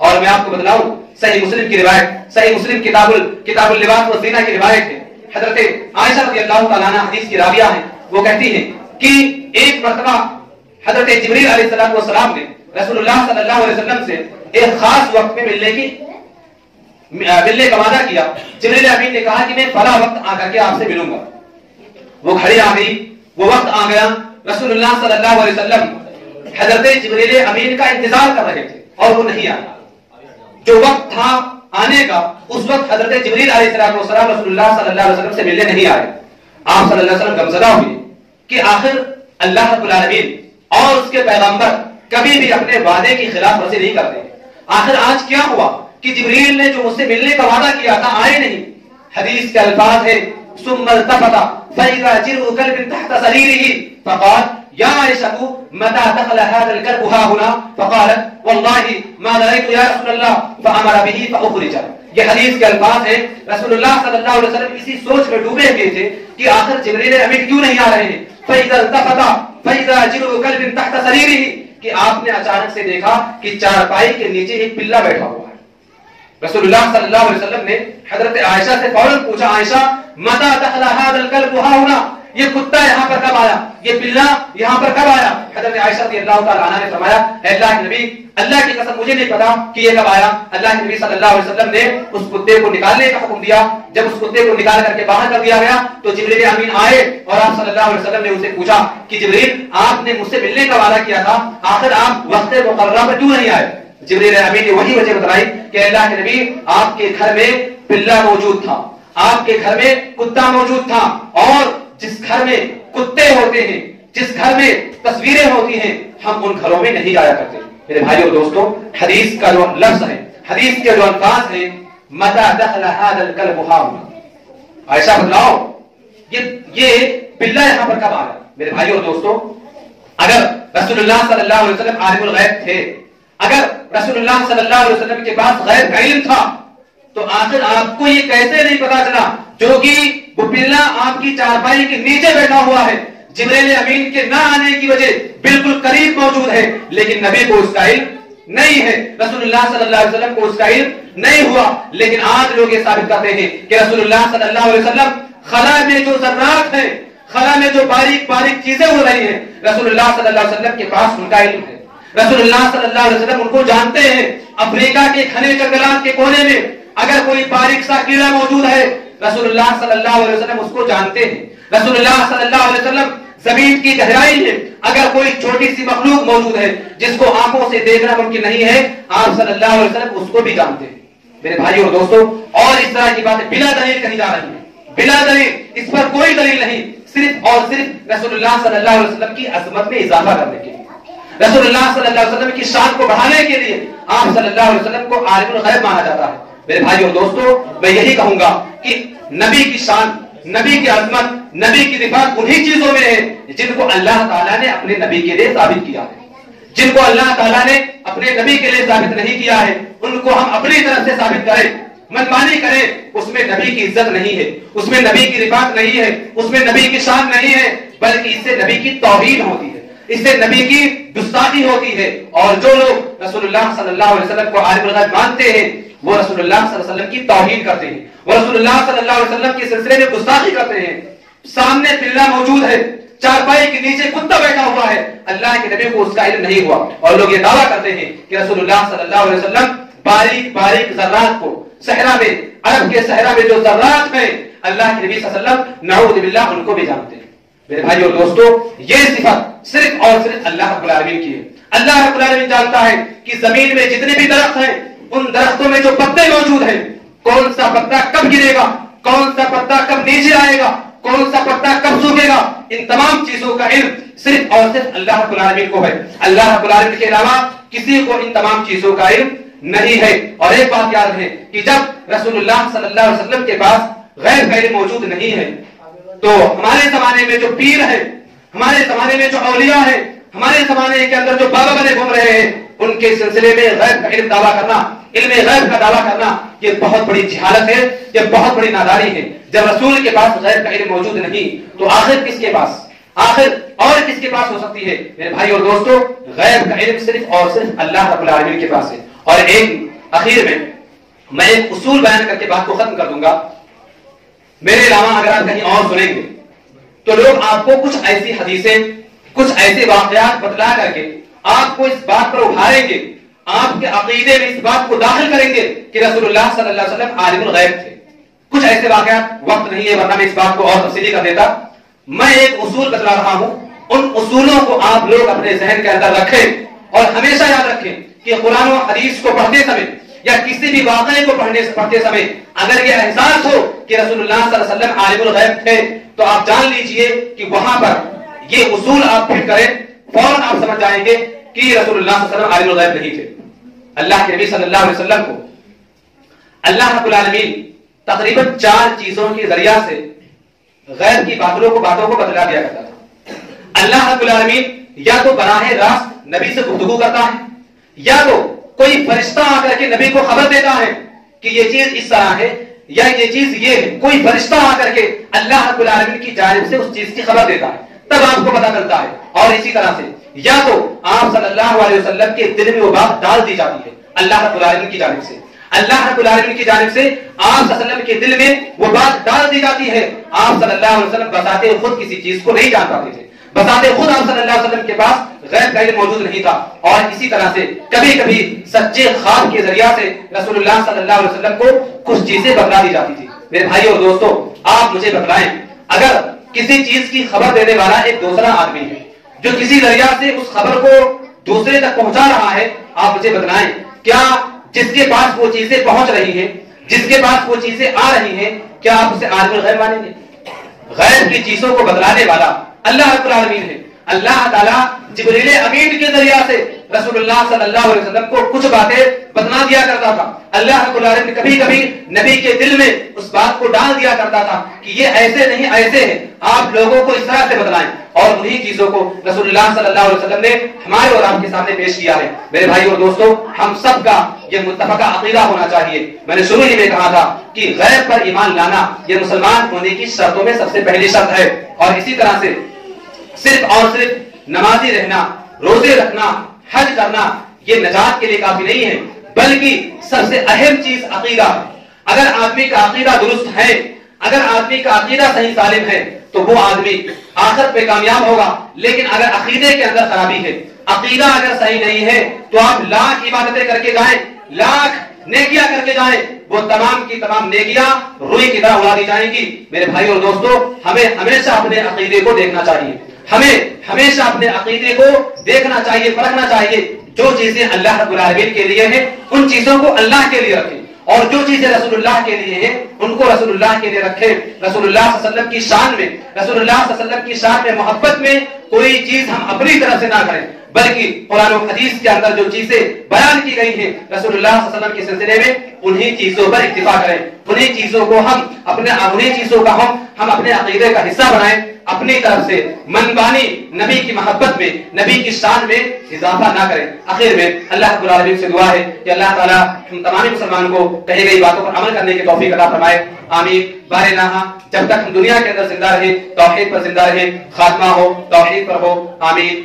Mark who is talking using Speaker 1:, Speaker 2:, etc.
Speaker 1: اور میں آپ کو بتلاؤں صحیح مسلم کی روایت، صحیح مسلم کتاب اللباس و زینہ کی روایت ہے، حضرت عائشہ رضی اللہ تعالیٰ عنہ حدیث کی راویہ ہیں، وہ کہتی ہیں کہ ایک مرتبہ حضرت جبریل علیہ السلام نے رسول اللہ صلی اللہ علیہ وسلم سے ایک خاص وقت میں ملنے کا وعدہ کیا۔ جبریل امین نے کہا کہ میں فلاں وقت آ کر کے آپ سے ملوں گا۔ وہ گھڑی آ گئی، وہ وقت آ گیا، رسول اللہ صلی اللہ علیہ وسلم حضرت جبریل امین کا انتظار کر رہے تھے اور وہ نہیں آیا۔ جو وقت تھا آنے کا، اس وقت حضرت جبریل علیہ السلام رسول اللہ صلی اللہ علیہ وسلم سے ملنے نہیں آئے۔ آپ صلی اللہ علیہ وسلم غمزدہ ہوئے کہ آخر اللہ رب العالمین اور اس کے پیغمبر کبھی بھی اپنے وعدے کی خلاف ورزی نہیں کرتے۔ آخر آج کیا ہوا کہ جبریل نے جو مجھ سے ملنے کا وعدہ کیا تھا آئے نہیں۔ حدیث کے الفاظ ہے ثم التفت فإذا جرء كلب تحت سريره فقال يا عائشة متى دخل هذا الكلب ها هنا فقالت والله ما رأيت يا رسول الله فأمر به فأخرج۔ یہ حدیث کے الفاظ ہیں، رسول اللہ صلی اللہ علیہ وسلم اسی سوچ میں ڈوبے ہوئے تھے کہ آخر جبریل امین کیوں نہیں آ رہے ہیں۔ فإذا التفت فإذا جرء كلب تحت سريره، کہ آپ نے اچانک سے دیکھا کہ چارپائی کے نیچے ایک پلہ بیٹھا ہوا ہے۔ رسول اللہ صلی اللہ علیہ وسلم نے حضرت عائشہ سے فوراً پوچھا عائشہ متى دخل هذا الكلب ها هنا، یہ کتا یہاں پر کب آیا، یہ پلہ یہاں پر کب آیا؟ حضرت عائشہ رضی اللہ تعالی عنہا نے فرمایا اے اللہ کے نبی، اللہ کی قسم مجھے نہیں پتا کہ یہ کب آیا۔ اللہ کے نبی صلی اللہ علیہ وسلم نے اس کتے کو نکالنے کا حکم دیا۔ جب اس کتے کو نکال کر کے باہر کر دیا گیا تو جبریل امین آئے اور آپ صلی اللہ علیہ وسلم نے اسے پوچھا کہ جبریل آپ نے مجھ سے ملنے کا وعدہ کیا تھا، آخر آپ وقت مقررہ پر کیوں نہیں آئے؟ جبریل امین نے وہی وجہ بتائی کہ اللہ کے نبی آپ کے گھر میں پلہ موجود تھا، آپ کے گھر میں کتا موجود تھا، اور جس گھر میں کتے ہوتے ہیں، جس گھر میں تصویریں ہوتی ہیں، ہم ان گھروں میں نہیں جایا کرتے۔ میرے بھائیو اور دوستو، حدیث کا جو لفظ ہے، حدیث کے جو الفاظ ہیں متى دخل هذا الكلب ها هنا، عائشہ بتلاؤ یہ پلہ یہاں پر کب آیا؟ میرے بھائیو اور دوستو، اگر رسول اللہ صلی اللہ علیہ وسلم عالم الغیب تھے، اگر رسول اللہ صلی اللہ علیہ وسلم کے پاس غیب کا علم تھا، تو آخر آپ کو یہ کیسے نہیں پتا چلا جو کہ وہ پلہ آپ کی چارپائی کے نیچے بیٹھا ہوا ہے، جبریل امین کے نہ آنے کی وجہ بالکل قریب موجود ہے، لیکن نبی کو اس کا علم نہیں ہے، رسول اللہ صلی اللہ علیہ وسلم کو اس کا علم نہیں ہوا۔ لیکن آج لوگ یہ ثابت کرتے ہیں کہ رسول اللہ صلی اللہ علیہ وسلم خلا میں جو ذرات ہیں، خلا میں جو باریک باریک چیزیں ہو رہی ہیں، رسول اللہ صلی اللہ علیہ وسلم کے پاس ان کا علم ہے۔ رسول اللہ صلی اللہ علیہ وسلم ان کو جانتے ہیں۔ افریقہ کے گھنے جنگلات کے کونے میں اگر کوئی باریک سا کیڑا موجود ہے، رسول اللہ صلی اللہ علیہ وسلم اس کو جانتے ہیں۔ رسول اللہ صلی اللہ علیہ وسلم زمین کی گہرائی میں اگر کوئی چھوٹی سی مخلوق موجود ہے جس کو آنکھوں سے دیکھنا ممکن نہیں ہے، آپ صلی اللہ علیہ وسلم اس کو بھی جانتے ہیں۔ میرے بھائیوں اور دوستوں، اور اس طرح کی باتیں بلا دلیل کہی جا رہی ہیں، بلا دلیل، اس پر کوئی دلیل نہیں، صرف اور صرف رسول اللہ صلی اللہ علیہ وسلم کی عظمت میں اضافہ کرنے کے لیے، رسول اللہ صلی اللہ علیہ وسلم کی شان کو بڑھانے کے لیے آپ صلی اللہ علیہ وسلم کو عالم الغیب مانا جاتا ہے۔ میرے بھائیوں اور دوستوں، میں یہی کہوں گا کہ نبی کی شان، نبی کی عظمت، نبی کی رفعت انہی چیزوں میں ہے جن کو اللہ تعالیٰ نے اپنے نبی کے لیے ثابت کیا ہے۔ جن کو اللہ تعالیٰ نے اپنے نبی کے لیے ثابت نہیں کیا ہے، ان کو ہم اپنی طرف سے ثابت کریں، منمانی کریں، اس میں نبی کی عزت نہیں ہے، اس میں نبی کی رفعت نہیں ہے، اس میں نبی کی شان نہیں ہے، بلکہ اس سے نبی کی توہین ہوتی ہے، اس سے نبی کی گستاخی ہوتی ہے۔ اور جو لوگ رسول اللہ صلی اللہ علیہ وسلم کو عالم الغیب مانتے ہیں، وہ رسول اللہ صلی اللہ علیہ وسلم کی توہین کرتے ہیں، وہ رسول اللہ صلی اللہ علیہ وسلم کے سلسلے میں گستاخی کرتے ہیں۔ سامنے پلہ موجود ہے، چارپائی کے نیچے کتا بیٹھا ہوا ہے، اللہ کے نبی کو اس کا علم نہیں ہوا، اور لوگ یہ دعویٰ کرتے ہیں کہ رسول اللہ صلی اللہ علیہ وسلم باریک باریک ذرات کو صحرا میں، عرب کے صحرا میں جو ذرات ہیں، اللہ کے نبی صلی اللہ علیہ وسلم نعوذ باللہ ان کو بھی جانتے ہیں۔ میرے بھائیو اور دوستو، یہ صفت صرف اور صرف اللہ رب العالمین کی ہے۔ اللہ رب العالمین جانتا ہے کہ زمین میں جتنے بھی درخت ہیں، ان درختوں میں جو پتے موجود ہیں، کون سا پتا کب گرے گا، کون سا پتا کب نیچے آئے گا، کون سا پتا کب سوکھے گا، ان تمام چیزوں کا علم صرف اور صرف اللہ رب العالمین کو ہے۔ اللہ رب العالمین کے علاوہ کسی کو ان تمام چیزوں کا علم نہیں ہے۔ اور ایک بات یاد ہے کہ جب رسول اللہ صلی اللہ علیہ وسلم کے پاس غیب کا علم موجود نہیں ہے، تو ہمارے زمانے میں جو پیر ہیں، ہمارے زمانے میں جو اولیاء ہیں، ہمارے زمانے کے اندر جو بابا بنے گھوم رہے ہیں، ان کے سلسلے میں غیب کا علم دعویٰ کرنا، علم غیب کا دعویٰ کرنا، یہ بہت بڑی جہالت ہے، یہ بہت بڑی نادانی ہے۔ جب رسول کے پاس غیب کا علم موجود نہیں تو آخر کس کے پاس، آخر اور کس کے پاس ہو سکتی ہے؟ میرے بھائی اور دوستو، غیب کا علم صرف اور صرف اللہ رب العالمین کے پاس ہے۔ اور ایک اخیر میں ایک اصول بیان کر کے بات کو ختم کر دوں گا. میرے علاوہ اگر آپ کہیں اور سنیں گے تو لوگ آپ کو کچھ ایسی حدیثیں، کچھ ایسے واقعات بتلا کر کے آپ کو اس بات پر ابھاریں گے، آپ کے عقیدے میں اس بات کو داخل کریں گے کہ رسول اللہ صلی اللہ علیہ وسلم عالم الغیب تھے. کچھ ایسے واقعات، وقت نہیں ہے ورنہ میں اس بات کو اور تفصیلی کر دیتا. میں ایک اصول بتلا رہا ہوں، ان اصولوں کو آپ لوگ اپنے ذہن کے اندر رکھیں اور ہمیشہ یاد رکھیں کہ قرآن و حدیث کو پڑھتے سمے یا کسی بھی واقعے کو پڑھتے سمے اگر یہ احساس ہو کہ رسول اللہ صلی اللہ علیہ وسلم عالم الغیب تھے تو آپ جان لیجئے کہ وہاں پر یہ اصول آپ پھر کریں، فوراً آپ سمجھ جائیں گے کہ رسول اللہ صلی اللہ علیہ وسلم عالم الغیب نہیں تھے. اللہ کے نبی صلی اللہ علیہ وسلم کو اللہ رب العالمین تقریباً 4 چیزوں کے ذریعہ سے غیب کی باتوں کو بتلا دیا کرتا تھا. اللہ رب العالمین یا تو براہ راست نبی سے گفتگو کرتا ہے، یا تو کوئی فرشتہ آ کر کے نبی کو خبر دیتا ہے کہ یہ چیز اس طرح ہے یا یہ چیز یہ ہے. کوئی فرشتہ آ کر کے اللہ رب العالمین کی جانب سے اس چیز کی خبر دیتا ہے، تب آپ کو پتہ چلتا ہے. اور اسی طرح سے یا تو آپ صلی اللہ علیہ وسلم کے دل میں وہ بات ڈال دی جاتی ہے اللہ رب العالمین کی جانب سے. اللہ رب العالمین کی جانب سے آپ صلی اللہ علیہ وسلم کے دل میں وہ بات ڈال دی جاتی ہے. آپ صلی اللہ علیہ وسلم بذات خود کسی چیز کو نہیں جان پاتے تھے، بذات خود آپ صلی اللہ علیہ وسلم کے پاس غیب کا علم موجود نہیں تھا. اور اسی طرح سے کبھی کبھی سچے خواب کے ذریعہ سے رسول اللہ صلی اللہ علیہ وسلم کو کچھ چیزیں بتلا دی جاتی تھی. میرے بھائی اور دوستو، آپ مجھے بتلائیں، اگر کسی چیز کی خبر دینے والا ایک دوسرا آدمی ہے جو کسی ذریعہ سے اس خبر کو دوسرے تک پہنچا رہا ہے، آپ مجھے بتلائیں کیا جس کے پاس وہ چیزیں پہنچ رہی ہیں، جس کے پاس وہ چیزیں آ رہی ہیں، کیا آپ اسے عالم الغیب مانیں گے؟ غیب کی چیزوں کو بتلانے والا اللہ رب العالمین ہے. اللہ تعالیٰ جبریل امین کے ذریعہ سے رسول اللہ صلی اللہ علیہ وسلم کو کچھ باتیں بتلا دیا کرتا تھا. اللہ رب العالمین کبھی کبھی نبی کے دل میں اس بات کو ڈال دیا کرتا تھا کہ یہ ایسے نہیں ایسے ہے، آپ لوگوں کو اس طرح سے بتلائیں. اور انہی چیزوں کو رسول اللہ صلی اللہ علیہ وسلم نے ہمارے اور آپ کے سامنے پیش کیا ہے. میرے بھائی اور دوستو، ہم سب کا یہ متفقہ عقیدہ ہونا چاہیے. میں نے شروع ہی میں کہا تھا کہ غیب پر ایمان لانا یہ مسلمان ہونے کی شرطوں میں سب سے پہلی شرط ہے. اور اسی طرح سے صرف اور صرف نمازی رہنا، روزے رکھنا، حج کرنا یہ نجات کے لیے کافی نہیں ہے، بلکہ سب سے اہم چیز عقیدہ ہے. اگر آدمی کا عقیدہ درست ہے، اگر آدمی کا عقیدہ صحیح سالم ہے تو وہ آدمی آخرت پہ کامیاب ہوگا. لیکن اگر عقیدے کے اندر خرابی ہے، عقیدہ اگر صحیح نہیں ہے تو آپ لاکھ عبادتیں کر کے جائیں، لاکھ نیکیاں کر کے جائیں، وہ تمام کی تمام نیکیاں روئی کی طرح اڑا دی جائیں گی. میرے بھائی اور دوستو، ہمیں ہمیشہ اپنے عقیدے کو دیکھنا چاہیے، ہمیں ہمیشہ اپنے عقیدے کو دیکھنا چاہیے، پرکھنا چاہیے. جو چیزیں اللہ رب العالمین کے لیے ہیں ان چیزوں کو اللہ کے لیے رکھیں، اور جو چیزیں رسول اللہ کے لیے ہیں ان کو رسول اللہ کے لیے رکھیں. رسول اللہ صلی اللہ علیہ وسلم کی شان میں، رسول اللہ صلی اللہ علیہ وسلم کی شان میں محبت میں کوئی چیز ہم اپنی طرف سے نہ کریں، بلکہ قرآن و حدیث کے اندر جو چیزیں بیان کی گئی ہیں رسول اللہ صلی اللہ علیہ وسلم کے سلسلے میں انہی چیزوں پر اکتفا کریں. انہی چیزوں کو ہم اپنے عقیدے کا حصہ بنائیں. اپنی طرف سے منبانی نبی کی محبت میں، نبی کی شان میں اضافہ نہ کریں. آخر میں اللہ رب العالمین سے دعا ہے کہ اللہ تعالیٰ ہم تمام مسلمانوں کو کہی گئی باتوں پر عمل کرنے کی توفیق عطا فرمائے. آمین. بارے نہا جب تک ہم دنیا کے اندر زندہ رہے توحید پر زندہ رہے، خاتمہ ہو توحید پر ہو. آمین.